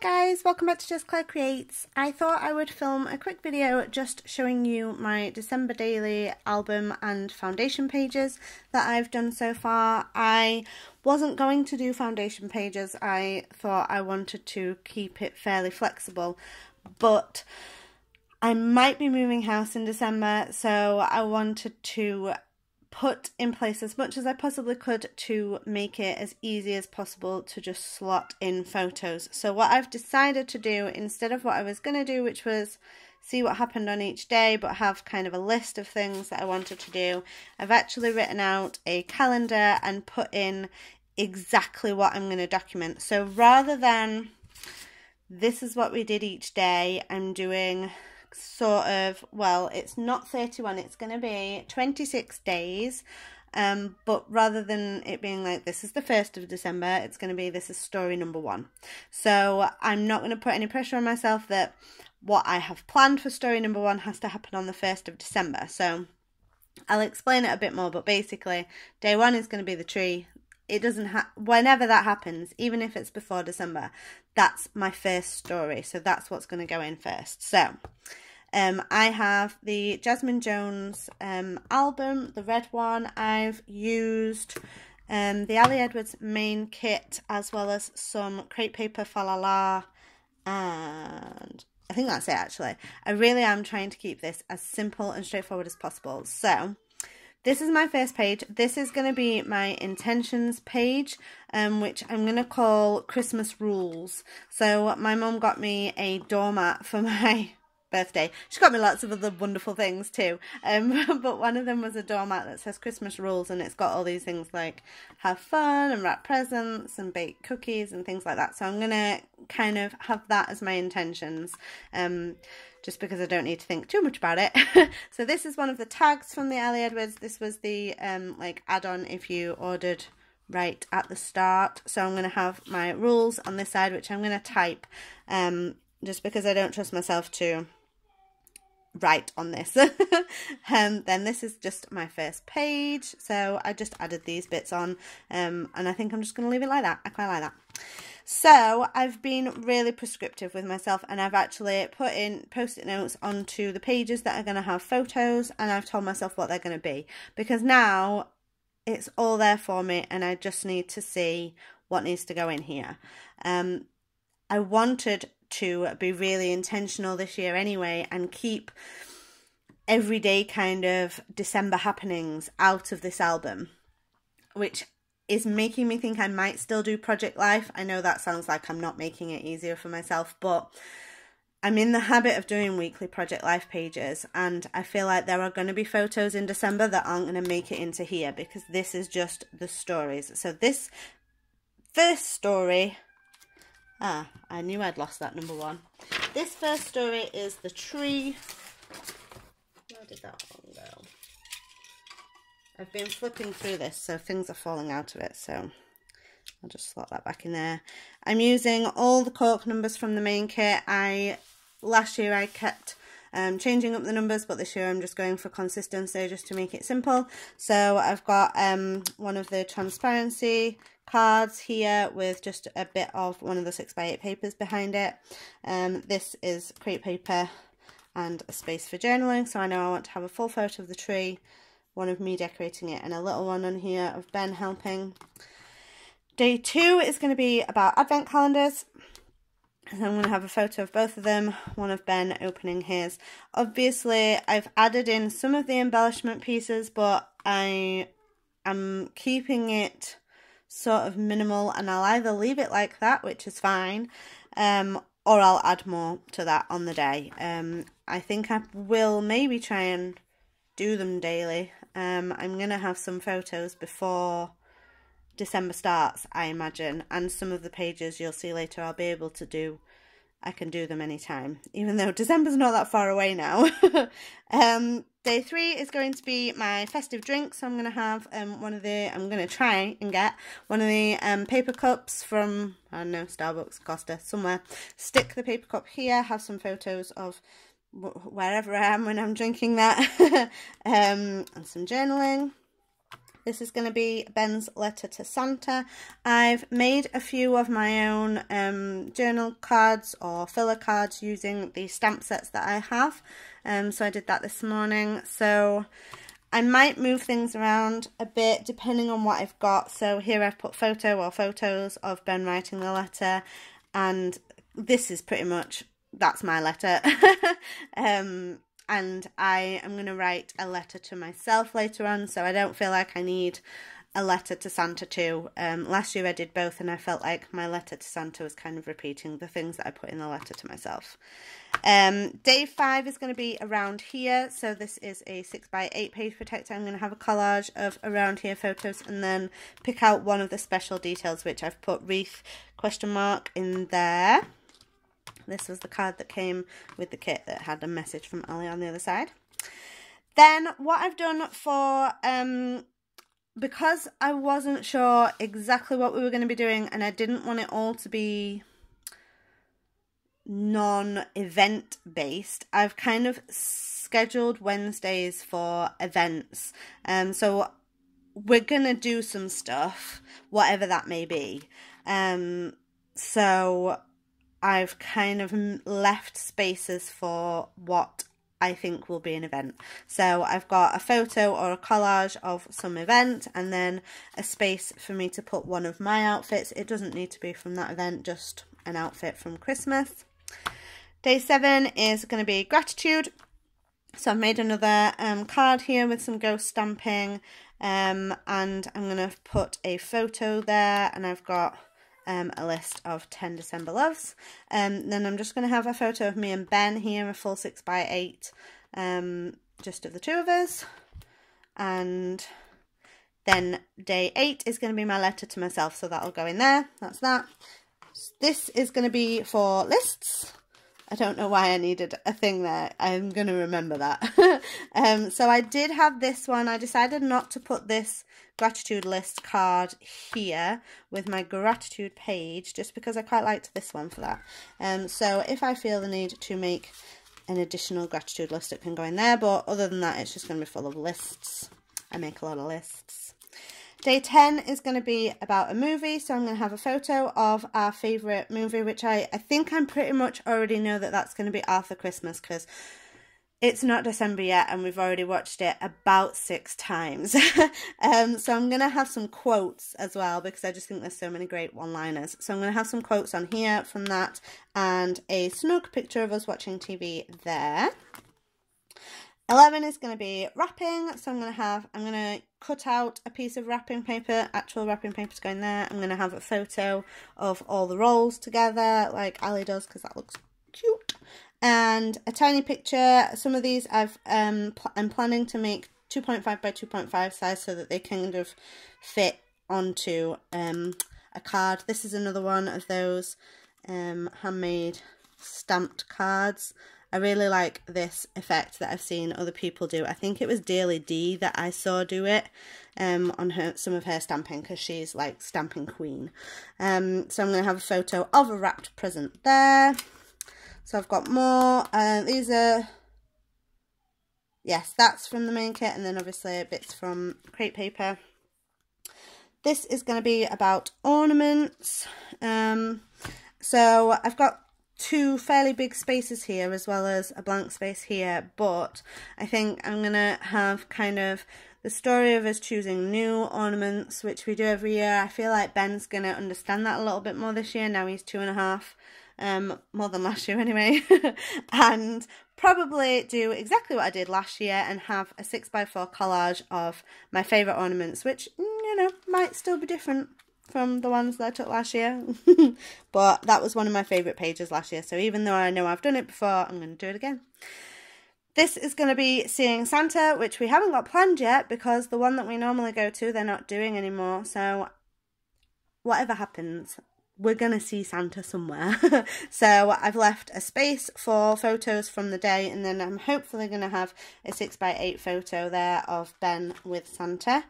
Hi guys, welcome back to Just Claire Creates. I thought I would film a quick video just showing you my December daily album and foundation pages that I've done so far. I wasn't going to do foundation pages. I thought I wanted to keep it fairly flexible, but I might be moving house in December, so I wanted to put in place as much as I possibly could to make it as easy as possible to just slot in photos. So what I've decided to do, instead of what I was going to do, which was see what happened on each day but have kind of a list of things that I wanted to do, I've actually written out a calendar and put in exactly what I'm going to document. So rather than this is what we did each day, I'm doing sort of, well, it's not 31, it's going to be 26 days, but rather than it being like this is the 1st of December, it's going to be this is story number 1. So I'm not going to put any pressure on myself that what I have planned for story number 1 has to happen on the 1st of December. So I'll explain it a bit more, but basically day 1 is going to be the tree. It doesn't whenever that happens, even if it's before December, that's my first story, so that's what's going to go in first. So I have the Jasmine Jones album, the red one. I've used the Ali Edwards main kit, as well as some Crate Paper Falala, and I think that's it actually. I really am trying to keep this as simple and straightforward as possible. So this is my first page. This is going to be my intentions page, which I'm going to call Christmas Rules. So my mum got me a doormat for my birthday. She got me lots of other wonderful things too, but one of them was a doormat that says Christmas Rules, and it's got all these things like have fun and wrap presents and bake cookies and things like that. So I'm going to kind of have that as my intentions, just because I don't need to think too much about it. So this is one of the tags from the Ali Edwards. This was the like add-on if you ordered right at the start. So I'm going to have my rules on this side, which I'm going to type, just because I don't trust myself to write on this. Then this is just my first page, so I just added these bits on, and I think I'm just going to leave it like that. I quite like that. So I've been really prescriptive with myself, and I've actually put in post-it notes onto the pages that are going to have photos, and I've told myself what they're going to be, because now it's all there for me and I just need to see what needs to go in here. I wanted to be really intentional this year anyway and keep everyday kind of December happenings out of this album, which is making me think I might still do Project Life. I know that sounds like I'm not making it easier for myself, but I'm in the habit of doing weekly Project Life pages, and I feel like there are going to be photos in December that aren't going to make it into here because this is just the stories. So this first story, I knew I'd lost that number 1. This first story is the tree. Where did that one go? I've been flipping through this, so things are falling out of it, so I'll just slot that back in there. I'm using all the cork numbers from the main kit. Last year I kept changing up the numbers, but this year I'm just going for consistency just to make it simple. So I've got one of the transparency cards here with just a bit of one of the 6x8 papers behind it. This is crepe paper and a space for journaling, so I know I want to have a full photo of the tree, one of me decorating it, and a little one on here of Ben helping. Day 2 is going to be about advent calendars, and I'm going to have a photo of both of them, one of Ben opening his. Obviously I've added in some of the embellishment pieces, but I am keeping it sort of minimal, and I'll either leave it like that, which is fine, or I'll add more to that on the day. I think I will maybe try and do them daily. I'm going to have some photos before December starts, I imagine, and some of the pages you'll see later I'll be able to do. I can do them anytime, even though December's not that far away now. Day 3 is going to be my festive drinks. So I'm going to have I'm going to try and get one of the paper cups from, I don't know, Starbucks, Costa, somewhere. Stick the paper cup here, have some photos of wherever I am when I'm drinking that, and some journaling. This is going to be Ben's letter to Santa. I've made a few of my own journal cards or filler cards using the stamp sets that I have. So I did that this morning. So I might move things around a bit depending on what I've got. So here I've put photo or photos of Ben writing the letter, and this is pretty much, that's my letter. And I am going to write a letter to myself later on, so I don't feel like I need a letter to Santa too. Last year I did both, and I felt like my letter to Santa was kind of repeating the things that I put in the letter to myself. Day 5 is going to be around here, so this is a 6x8 page protector. I'm going to have a collage of around here photos and then pick out one of the special details, which I've put wreath ? In there. This was the card that came with the kit that had a message from Ali on the other side. Then what I've done for, because I wasn't sure exactly what we were going to be doing, and I didn't want it all to be non-event based, I've kind of scheduled Wednesdays for events. So we're going to do some stuff, whatever that may be. So I've kind of left spaces for what I think will be an event. So I've got a photo or a collage of some event, and then a space for me to put one of my outfits. It doesn't need to be from that event, just an outfit from Christmas. Day 7 is going to be gratitude. So I've made another card here with some ghost stamping, and I'm going to put a photo there, and I've got a list of 10 December loves. Then I'm just going to have a photo of me and Ben here, a full 6x8, just of the two of us. And then day 8 is going to be my letter to myself, so that'll go in there. That's that. This is going to be for lists. I don't know why I needed a thing there. I'm going to remember that. So I did have this one. I decided not to put this gratitude list card here with my gratitude page, just because I quite liked this one for that. So if I feel the need to make an additional gratitude list, it can go in there. But other than that, it's just going to be full of lists. I make a lot of lists. Day 10 is going to be about a movie, so I'm going to have a photo of our favourite movie, which I think I'm pretty much already know that that's going to be Arthur Christmas, because it's not December yet and we've already watched it about 6 times. So I'm going to have some quotes as well, because I just think there's so many great one-liners. So I'm going to have some quotes on here from that, and a snug picture of us watching TV there. 11 is going to be wrapping, so I'm going to cut out a piece of wrapping paper, actual wrapping paper to go in there. I'm going to have a photo of all the rolls together, like Ali does, because that looks cute. And a tiny picture. Some of these I'm planning to make 2.5 by 2.5 size, so that they kind of fit onto a card. This is another one of those handmade stamped cards. I really like this effect that I've seen other people do. I think it was Daily D that I saw do it on some of her stamping, because she's like stamping queen. So I'm going to have a photo of a wrapped present there. So I've got more. These are, yes, that's from the main kit, and then obviously bits from Crate Paper. This is going to be about ornaments. So I've got 2 fairly big spaces here, as well as a blank space here, but I think I'm gonna have kind of the story of us choosing new ornaments, which we do every year. I feel like Ben's gonna understand that a little bit more this year. Now he's 2.5, more than last year anyway. And probably do exactly what I did last year and have a 6x4 collage of my favourite ornaments, which, you know, might still be different from the ones that I took last year. But that was one of my favourite pages last year, so even though I know I've done it before, I'm going to do it again. This is going to be Seeing Santa, which we haven't got planned yet, because the one that we normally go to, they're not doing anymore. So whatever happens, we're going to see Santa somewhere. So I've left a space for photos from the day, and then I'm hopefully going to have a 6x8 photo there of Ben with Santa.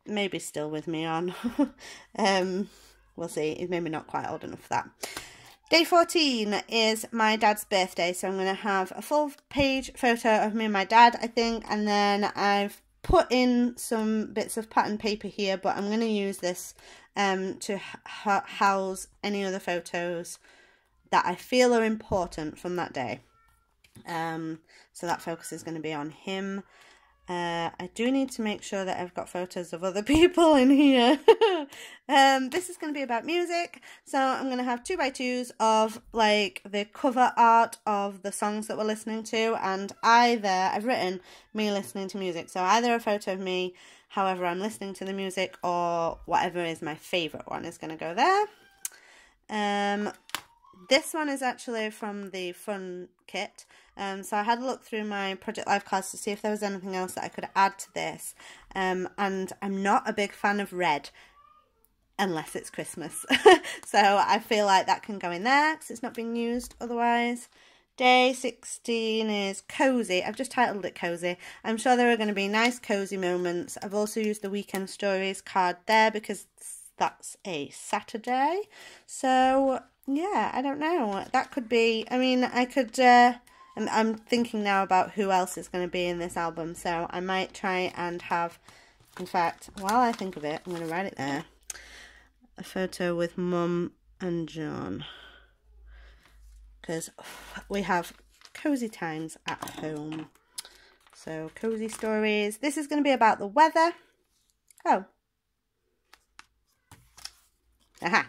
Maybe still with me on. We'll see. He's maybe not quite old enough for that. Day 14 is my dad's birthday, so I'm going to have a full page photo of me and my dad, I think, and then I've put in some bits of pattern paper here, but I'm going to use this to house any other photos that I feel are important from that day. So that focus is going to be on him. I do need to make sure that I've got photos of other people in here. This is going to be about music, so I'm going to have 2x2s of like the cover art of the songs that we're listening to, and I've written me listening to music, so either a photo of me however I'm listening to the music, or whatever is my favourite one is going to go there. This one is actually from the fun kit. So I had a look through my Project Life cards to see if there was anything else that I could add to this. And I'm not a big fan of red, unless it's Christmas. So I feel like that can go in there, because it's not being used otherwise. Day 16 is cozy. I've just titled it cozy. I'm sure there are going to be nice cozy moments. I've also used the weekend stories card there, because that's a Saturday. So yeah, I don't know. That could be, I mean, I could... I'm thinking now about who else is going to be in this album, so I might try and have, in fact, while I think of it, I'm going to write it there, a photo with Mum and John, because we have cozy times at home. So cozy stories. This is going to be about the weather. Oh. Aha.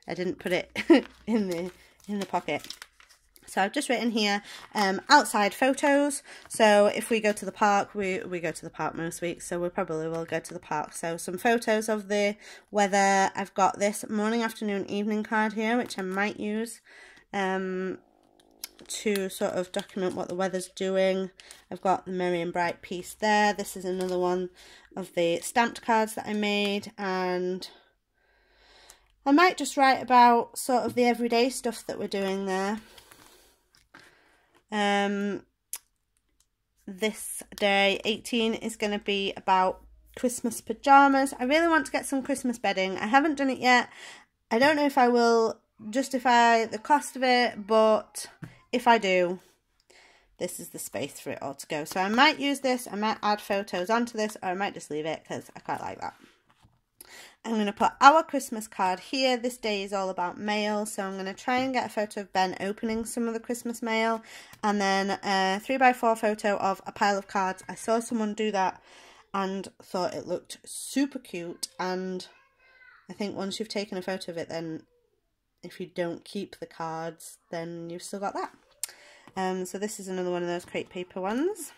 I didn't put it in the pocket. So I've just written here, outside photos. So if we go to the park, we go to the park most weeks, so we probably will go to the park. So some photos of the weather. I've got this morning, afternoon, evening card here, which I might use to sort of document what the weather's doing. I've got the merry and bright piece there. This is another one of the stamped cards that I made, and I might just write about sort of the everyday stuff that we're doing there. This day 18 is going to be about Christmas pajamas. I really want to get some Christmas bedding. I haven't done it yet. I don't know if I will justify the cost of it, but if I do, this is the space for it all to go. So I might use this, I might add photos onto this, or I might just leave it because I quite like that. I'm going to put our Christmas card here. This day is all about mail, so I'm going to try and get a photo of Ben opening some of the Christmas mail, and then a 3x4 photo of a pile of cards. I saw someone do that and thought it looked super cute, and I think once you've taken a photo of it, then if you don't keep the cards, then you've still got that. So this is another one of those Crate Paper ones.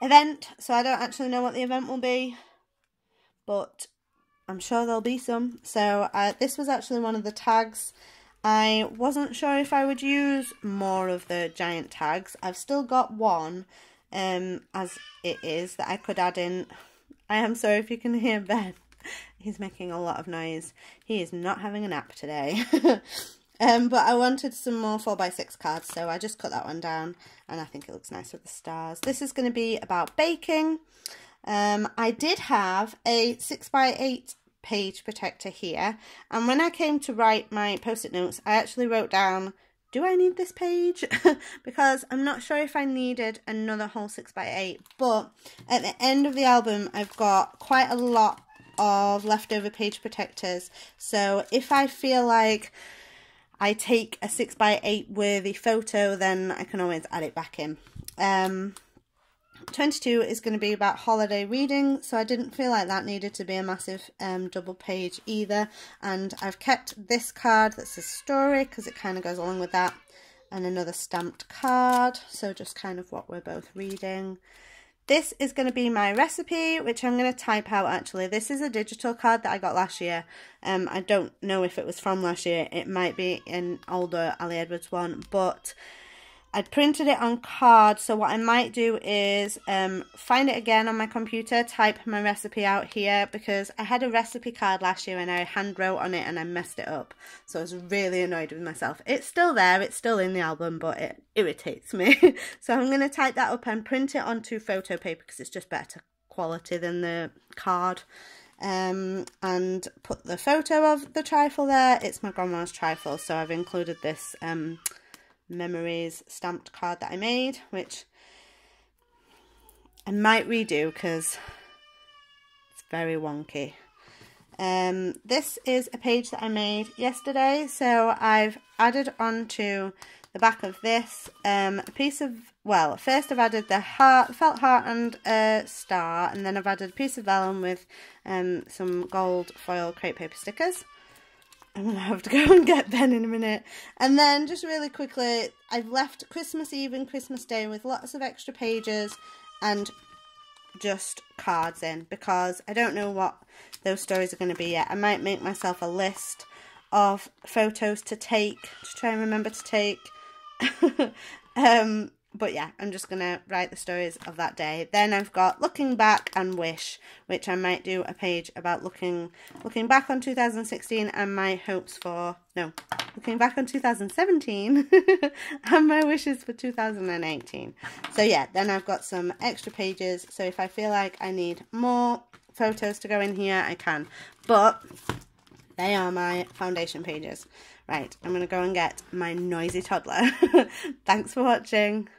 Event, so I don't actually know what the event will be, but I'm sure there'll be some. So this was actually one of the tags. I wasn't sure if I would use more of the giant tags. I've still got one as it is that I could add in. I am sorry if you can hear Ben. He's making a lot of noise. He is not having a nap today. But I wanted some more 4x6 cards, so I just cut that one down, and I think it looks nice with the stars. This is going to be about baking. I did have a 6x8 page protector here, and when I came to write my post-it notes, I actually wrote down, do I need this page? Because I'm not sure if I needed another whole 6x8, but at the end of the album, I've got quite a lot of leftover page protectors, so if I feel like I take a 6x8 worthy photo, then I can always add it back in. 22 is going to be about holiday reading, so I didn't feel like that needed to be a massive double page either, and I've kept this card that says story because it kind of goes along with that, and another stamped card, so just kind of what we're both reading. This is going to be my recipe, which I'm going to type out actually. This is a digital card that I got last year. I don't know if it was from last year. It might be an older Ali Edwards one, but I'd printed it on card, so what I might do is find it again on my computer, type my recipe out here, because I had a recipe card last year and I hand wrote on it and I messed it up. So I was really annoyed with myself. It's still there, it's still in the album, but it irritates me. So I'm going to type that up and print it onto photo paper because it's just better quality than the card. And put the photo of the trifle there. It's my grandma's trifle, so I've included this memories stamped card that I made, which I might redo because it's very wonky. This is a page that I made yesterday, so I've added onto the back of this a piece of, well, first I've added the felt heart and a star, and then I've added a piece of vellum with some gold foil crepe paper stickers. I'm going to have to go and get Ben in a minute. And then just really quickly, I've left Christmas Eve and Christmas Day with lots of extra pages and just cards in, because I don't know what those stories are going to be yet. I might make myself a list of photos to take, to try and remember to take. But yeah, I'm just going to write the stories of that day. Then I've got Looking Back and Wish, which I might do a page about looking back on 2016 and my hopes for, no, looking back on 2017 and my wishes for 2018. So yeah, then I've got some extra pages. So if I feel like I need more photos to go in here, I can. But they are my foundation pages. Right, I'm going to go and get my noisy toddler. Thanks for watching.